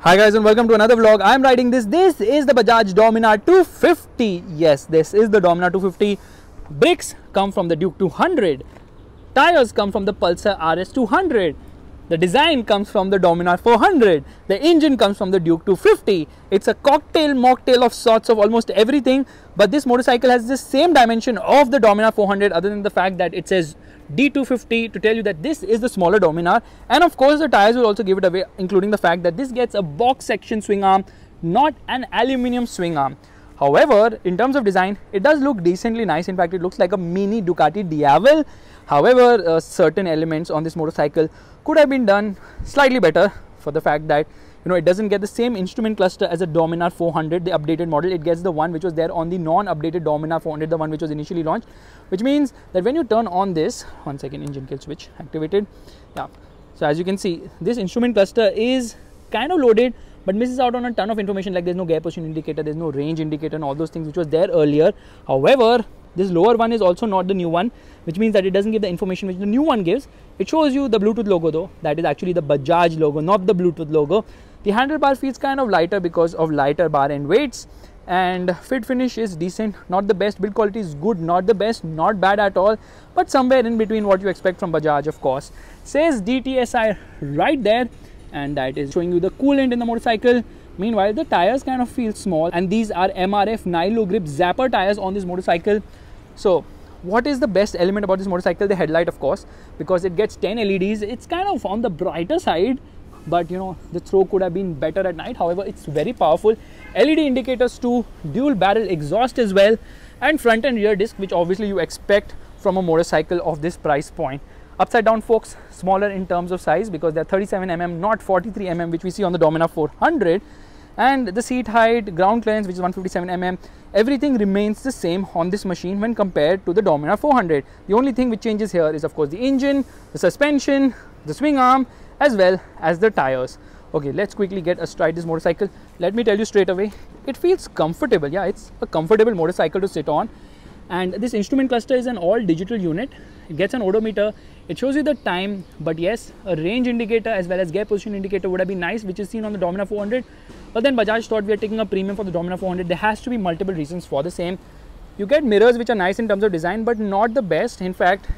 Hi guys and welcome to another vlog. I am riding this. This is the Bajaj Dominar 250. Yes, this is the Dominar 250. Brakes come from the Duke 200. Tires come from the Pulsar RS 200. The design comes from the Dominar 400. The engine comes from the Duke 250. It's a cocktail mocktail of sorts of almost everything. But this motorcycle has the same dimension of the Dominar 400 other than the fact that it says D250 to tell you that this is the smaller Dominar. And of course the tires will also give it away, including the fact that this gets a box section swing arm, not an aluminium swing arm. However, in terms of design, it does look decently nice. In fact, it looks like a mini Ducati Diavel. However, certain elements on this motorcycle could have been done slightly better for the fact that it doesn't get the same instrument cluster as a Dominar 400, the updated model. It gets the one which was there on the non-updated Dominar 400, the one which was initially launched, which means that when you turn on this, one second, engine kill switch activated. Yeah, so as you can see, this instrument cluster is kind of loaded but misses out on a ton of information, like there's no gear position indicator, there's no range indicator and all those things which was there earlier. However, this lower one is also not the new one, which means that it doesn't give the information which the new one gives. It shows you the Bluetooth logo though. That is actually the Bajaj logo, not the Bluetooth logo. The handlebar feels kind of lighter because of lighter bar end weights, and fit finish is decent, not the best. Build quality is good, not the best, not bad at all, but somewhere in between what you expect from Bajaj, of course. Says DTSI right there, and that is showing you the coolant in the motorcycle. Meanwhile, the tires kind of feel small, and these are MRF Nilo Grip Zapper tires on this motorcycle. So what is the best element about this motorcycle? The headlight, of course, because it gets 10 LEDs. It's kind of on the brighter side, but the throw could have been better at night. However, it's very powerful. LED indicators too, dual barrel exhaust as well, and front and rear disc, which obviously you expect from a motorcycle of this price point. Upside down forks, smaller in terms of size because they're 37 mm, not 43 mm, which we see on the Dominar 400. And the seat height, ground clearance, which is 157 mm, everything remains the same on this machine when compared to the Dominar 400. The only thing which changes here is of course the engine, the suspension, the swing arm, as well as the tires. Okay, let's quickly get astride this motorcycle. Let me tell you straight away, it feels comfortable. Yeah, it's a comfortable motorcycle to sit on. And this instrument cluster is an all digital unit. It gets an odometer, it shows you the time, but yes, a range indicator as well as gear position indicator would have been nice, which is seen on the Dominar 400. But then Bajaj thought we are taking a premium for the Dominar 400. There has to be multiple reasons for the same. You get mirrors which are nice in terms of design, but not the best. In fact,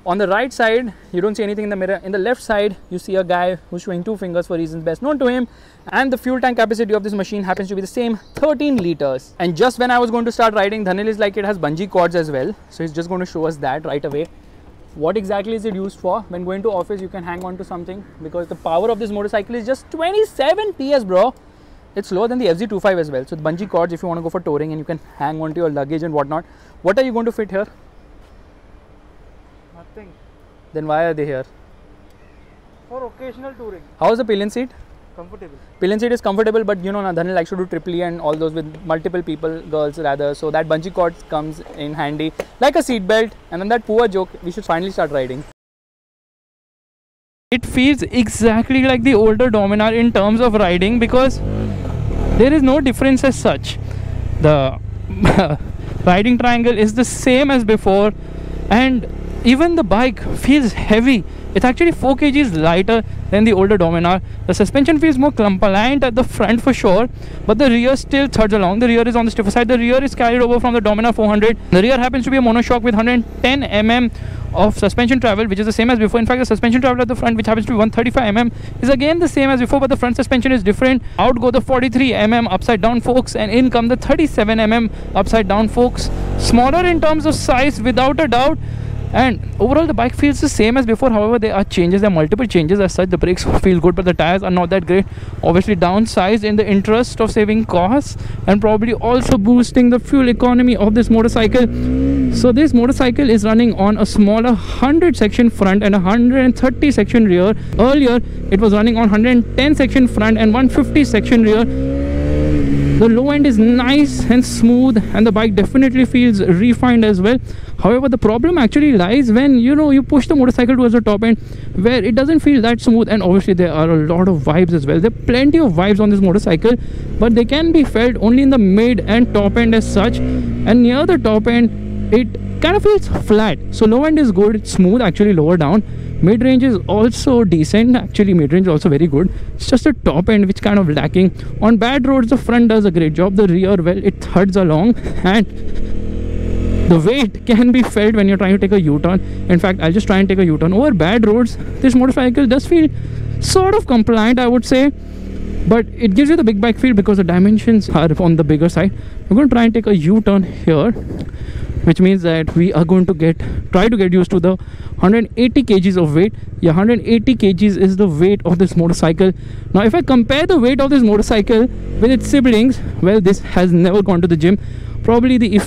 on the right side, you don't see anything in the mirror. In the left side, you see a guy who's showing two fingers for reasons best known to him. And the fuel tank capacity of this machine happens to be the same, 13 liters. And just when I was going to start riding, Dhanil is like, it has bungee cords as well. So he's just going to show us that right away. What exactly is it used for? When going to office, you can hang on to something, because the power of this motorcycle is just 27 PS, bro. It's lower than the FZ25 as well. So the bungee cords, if you want to go for touring, and you can hang on to your luggage and whatnot. What are you going to fit here? Nothing. Then why are they here? For occasional touring. How is the pillion seat? Comfortable. Pillion seat is comfortable, but Dhanil likes to do triple E and all those with multiple people, girls rather. So that bungee cord comes in handy, like a seat belt. And then that poor joke, we should finally start riding. It feels exactly like the older Dominar in terms of riding, because there is no difference as such. The riding triangle is the same as before, and even the bike feels heavy. It's actually 4 kgs lighter than the older Dominar. The suspension feels more compliant at the front for sure, but the rear still thuds along. The rear is on the stiffer side. The rear is carried over from the Dominar 400. The rear happens to be a monoshock with 110 mm of suspension travel, which is the same as before. In fact, the suspension travel at the front, which happens to be 135 mm, is again the same as before, but the front suspension is different. Out go the 43 mm upside down forks, and in come the 37 mm upside down forks. Smaller in terms of size, without a doubt. And overall the bike feels the same as before. However, there are changes, there are multiple changes as such. The brakes feel good, but the tires are not that great. Obviously downsized in the interest of saving costs and probably also boosting the fuel economy of this motorcycle. So this motorcycle is running on a smaller 100 section front and a 130 section rear. Earlier it was running on 110 section front and 150 section rear. The low end is nice and smooth, and the bike definitely feels refined as well. However, the problem actually lies when you push the motorcycle towards the top end, where it doesn't feel that smooth. And obviously there are a lot of vibes as well. There are plenty of vibes on this motorcycle, but they can be felt only in the mid and top end as such. And near the top end, it kind of feels flat. So low end is good, it's smooth actually lower down. Mid range is also decent, actually mid range is also very good. It's just the top end which kind of lacking. On bad roads the front does a great job, the rear, well, it thuds along, and the weight can be felt when you're trying to take a U-turn. In fact, I'll just try and take a U-turn. Over bad roads, this motorcycle does feel sort of compliant, I would say, but it gives you the big bike feel because the dimensions are on the bigger side. I'm going to try and take a U-turn here, which means that we are going to try to get used to the 180 kgs of weight. Yeah, 180 kgs is the weight of this motorcycle. Now if I compare the weight of this motorcycle with its siblings, well, this has never gone to the gym. Probably the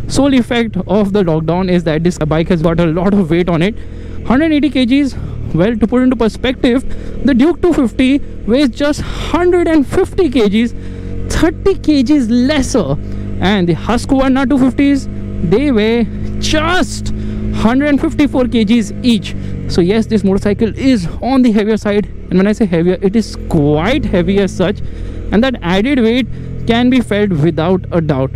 sole effect of the lockdown is that this bike has got a lot of weight on it. 180 kgs, well, to put into perspective, the Duke 250 weighs just 150 kgs, 30 kgs lesser, and the Husqvarna 250s, they weigh just 154 kgs each. So yes, this motorcycle is on the heavier side, and when I say heavier, it is quite heavy as such, and that added weight can be felt without a doubt.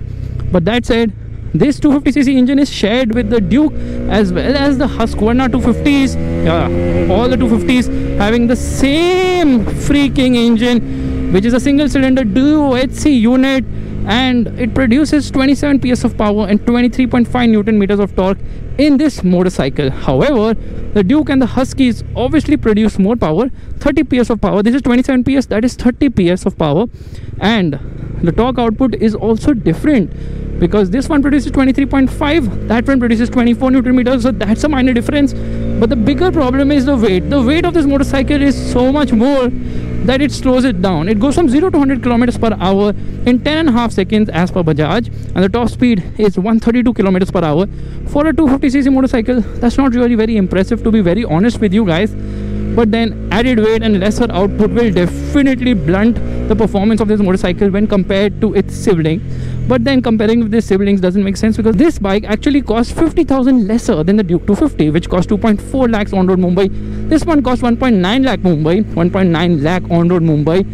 But that said, this 250cc engine is shared with the Duke as well as the Husqvarna 250s. Yeah, all the 250s having the same freaking engine, which is a single cylinder duo HC unit, and it produces 27 PS of power and 23.5 Newton meters of torque in this motorcycle. However, the Duke and the Huskies obviously produce more power, 30 PS of power. This is 27 PS, that is 30 PS of power, and the torque output is also different because this one produces 23.5, that one produces 24 Newton meters, so that's a minor difference. But the bigger problem is the weight. The weight of this motorcycle is so much more that it slows it down. It goes from 0 to 100 kilometers per hour in 10.5 seconds as per Bajaj, and the top speed is 132 kilometers per hour. For a 250cc motorcycle, that's not really very impressive, to be very honest with you guys. But then added weight and lesser output will definitely blunt the performance of this motorcycle when compared to its sibling. But then comparing with these siblings doesn't make sense, because this bike actually costs 50,000 lesser than the Duke 250, which cost 2.4 lakhs on road Mumbai. This one costs 1.9 lakh Mumbai, 1.9 lakh on road Mumbai.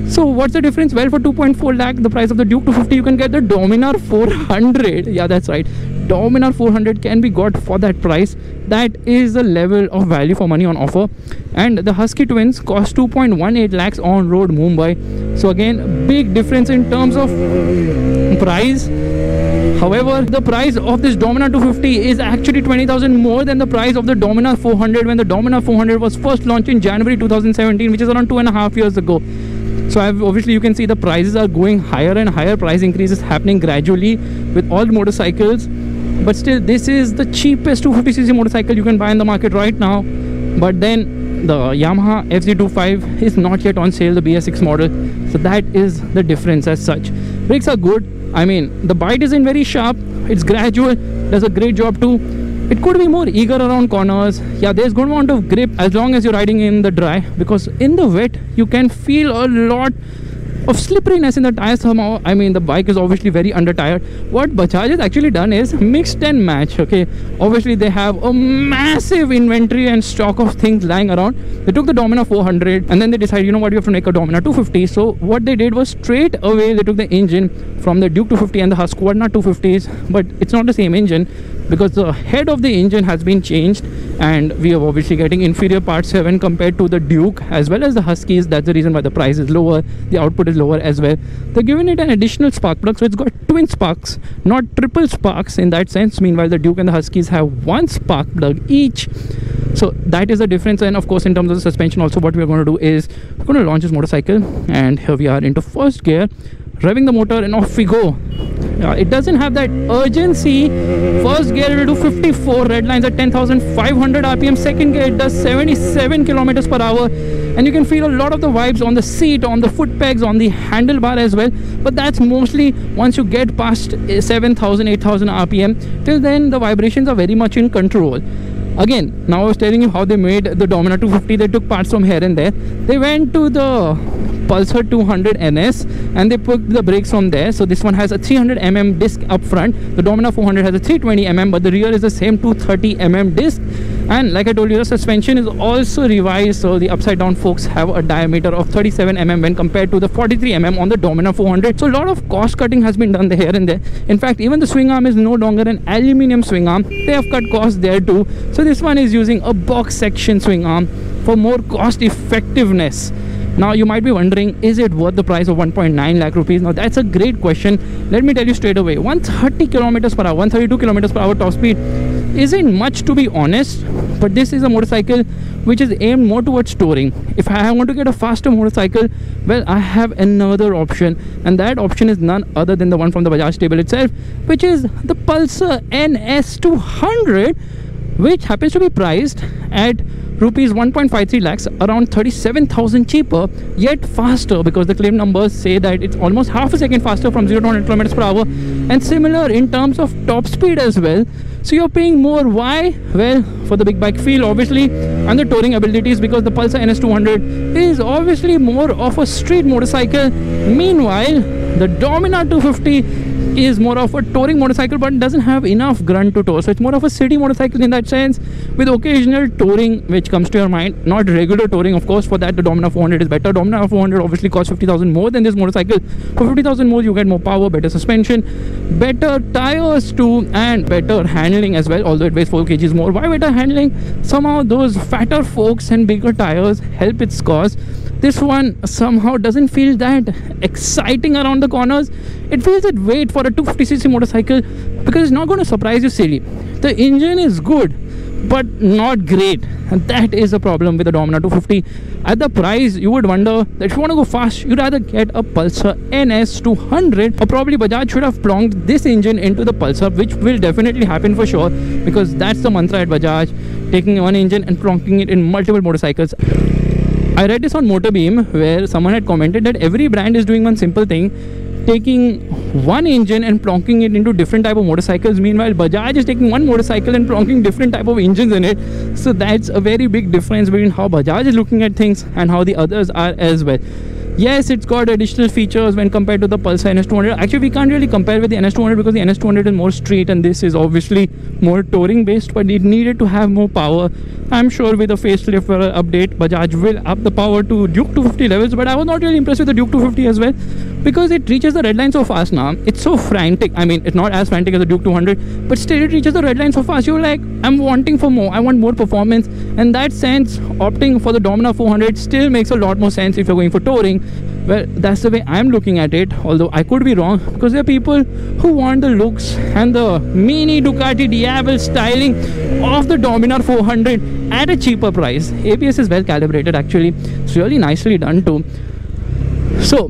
So what's the difference? Well, for 2.4 lakh, the price of the Duke 250, you can get the Dominar 400. Yeah, that's right. Dominar 400 can be got for that price. That is the level of value for money on offer. And the Husky twins cost 2.18 lakhs on road Mumbai. So again, big difference in terms of price. However, the price of this Dominar 250 is actually 20,000 more than the price of the Dominar 400 when the Dominar 400 was first launched in January 2017, which is around 2.5 years ago. So obviously you can see the prices are going higher and higher. Price increases happening gradually with all motorcycles. But still, this is the cheapest 250cc motorcycle you can buy in the market right now. But then the Yamaha FZ25 is not yet on sale, the BS6 model. So that is the difference as such. Brakes are good. I mean, the bite isn't very sharp. It's gradual. Does a great job too. It could be more eager around corners. Yeah, there's good amount of grip as long as you're riding in the dry, because in the wet you can feel a lot of slipperiness in the tires somehow. I mean, the bike is obviously very under tired. What Bajaj has actually done is mixed and match. Okay, obviously they have a massive inventory and stock of things lying around. They took the Dominar 400 and then they decided, you know what, we have to make a Dominar 250. So what they did was straight away they took the engine from the Duke 250 and the Husqvarna 250s, but it's not the same engine because the head of the engine has been changed, and we are obviously getting inferior parts here when compared to the Duke as well as the Huskies. That's the reason why the price is lower, the output is lower as well. They're giving it an additional spark plug, so it's got twin sparks, not triple sparks in that sense. Meanwhile, the Duke and the Huskies have one spark plug each. So that is the difference. And of course, in terms of the suspension also, what we're going to do is we're going to launch this motorcycle, and here we are into first gear, revving the motor, and off we go. It doesn't have that urgency. First gear it will do 54 red lines at 10,500 RPM. Second gear it does 77 kilometers per hour, and you can feel a lot of the vibes on the seat, on the foot pegs, on the handlebar as well. But that's mostly once you get past 7,000, 8,000 RPM. Till then the vibrations are very much in control. Again, now I was telling you how they made the Dominar 250. They took parts from here and there. They went to the Pulsar 200 NS and they put the brakes from there. So this one has a 300mm disc up front. The Dominar 400 has a 320mm, but the rear is the same 230mm disc. And like I told you, the suspension is also revised, so the upside down forks have a diameter of 37 mm when compared to the 43 mm on the Dominar 400. So a lot of cost cutting has been done there here and there. In fact, even the swing arm is no longer an aluminium swing arm. They have cut costs there too. So this one is using a box section swing arm for more cost effectiveness. Now you might be wondering, is it worth the price of 1.9 lakh rupees? Now that's a great question. Let me tell you straight away. 130 kilometers per hour, 132 kilometers per hour top speed isn't much, to be honest, but this is a motorcycle which is aimed more towards touring. If I want to get a faster motorcycle, well, I have another option, and that option is none other than the one from the Bajaj stable itself, which is the Pulsar NS200, which happens to be priced at rupees 1.53 lakhs, around 37,000 cheaper, yet faster, because the claim numbers say that it's almost half a second faster from 0 to 100 kilometers per hour, and similar in terms of top speed as well. So you're paying more. Why? Well, for the big bike feel, obviously, and the touring abilities, because the Pulsar NS200 is obviously more of a street motorcycle. Meanwhile, the Dominar 250 is more of a touring motorcycle, but doesn't have enough grunt to tow. So it's more of a city motorcycle in that sense, with occasional touring which comes to your mind. Not regular touring, of course. For that, the Dominar 400 is better. Dominar 400 obviously costs 50,000 more than this motorcycle. For 50,000 more, you get more power, better suspension, better tires too, and better handling as well, although it weighs 4 kgs more. Why better handling? Somehow those fatter forks and bigger tires help its cause. This one somehow doesn't feel that exciting around the corners. It feels that weight for a 250cc motorcycle, because it's not going to surprise you silly. The engine is good, but not great, and that is the problem with the Dominar 250. At the price, you would wonder that if you want to go fast, you'd rather get a Pulsar NS200, or probably Bajaj should have plonked this engine into the Pulsar, which will definitely happen for sure, because that's the mantra at Bajaj, taking one engine and plonking it in multiple motorcycles. I read this on Motorbeam, where someone had commented that every brand is doing one simple thing, taking one engine and plonking it into different type of motorcycles. Meanwhile, Bajaj is taking one motorcycle and plonking different type of engines in it. So that's a very big difference between how Bajaj is looking at things and how the others are as well. Yes, it's got additional features when compared to the Pulsar NS200. Actually, we can't really compare with the NS200 because the NS200 is more street and this is obviously more touring based, but it needed to have more power. I'm sure with a facelift or an update, Bajaj will up the power to Duke 250 levels, but I was not really impressed with the Duke 250 as well, because it reaches the red line so fast now. It's so frantic. I mean, it's not as frantic as the Duke 200, but still it reaches the red line so fast. You're like, I'm wanting for more. I want more performance. In that sense, opting for the Dominar 400 still makes a lot more sense if you're going for touring. Well, that's the way I'm looking at it, although I could be wrong, because there are people who want the looks and the mini Ducati Diavel styling of the Dominar 400 at a cheaper price. ABS is well calibrated actually. It's really nicely done too. So,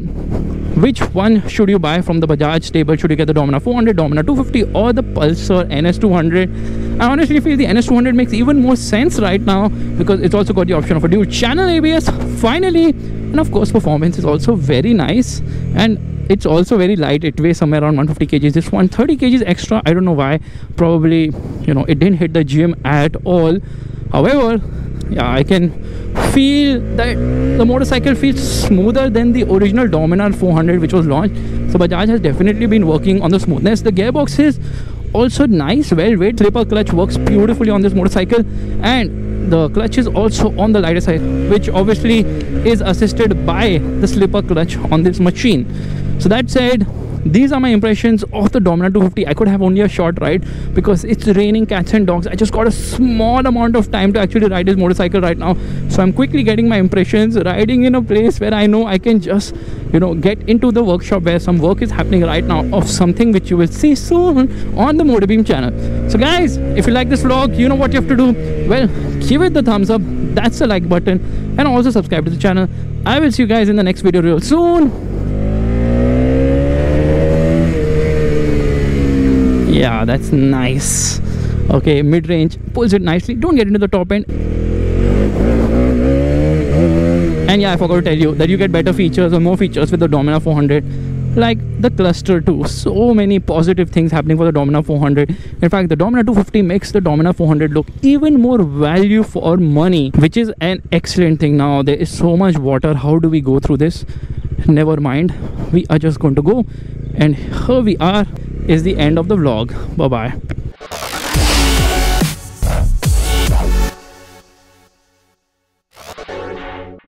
which one should you buy from the Bajaj stable? Should you get the Dominar 400, Dominar 250 or the Pulsar NS200? I honestly feel the NS200 makes even more sense right now, because it's also got the option of a dual channel ABS finally, and of course performance is also very nice, and it's also very light. It weighs somewhere around 150 kgs. This one 30 kgs extra. I don't know why. Probably, you know, it didn't hit the gym at all. However, yeah, I can feel that the motorcycle feels smoother than the original Dominar 400 which was launched. So Bajaj has definitely been working on the smoothness. The gearbox is also nice, well weight. Slipper clutch works beautifully on this motorcycle, and the clutch is also on the lighter side, which obviously is assisted by the slipper clutch on this machine. So that said, these are my impressions of the Dominar 250. I could have only a short ride because it's raining cats and dogs. I just got a small amount of time to actually ride this motorcycle right now, so I'm quickly getting my impressions, riding in a place where I know I can just, you know, get into the workshop where some work is happening right now of something which you will see soon on the Motorbeam channel. So guys, if you like this vlog, you know what you have to do. Well, give it the thumbs up, that's the like button, and also subscribe to the channel. I will see you guys in the next video real soon. Yeah, that's nice. Okay, mid-range, pulls it nicely. Don't get into the top end. And yeah, I forgot to tell you that you get better features or more features with the Dominar 400, like the cluster too. So many positive things happening for the Dominar 400. In fact, the Dominar 250 makes the Dominar 400 look even more value for money, which is an excellent thing. Now, there is so much water. How do we go through this? Never mind. We are just going to go. And here we are. Is the end of the vlog. Bye bye.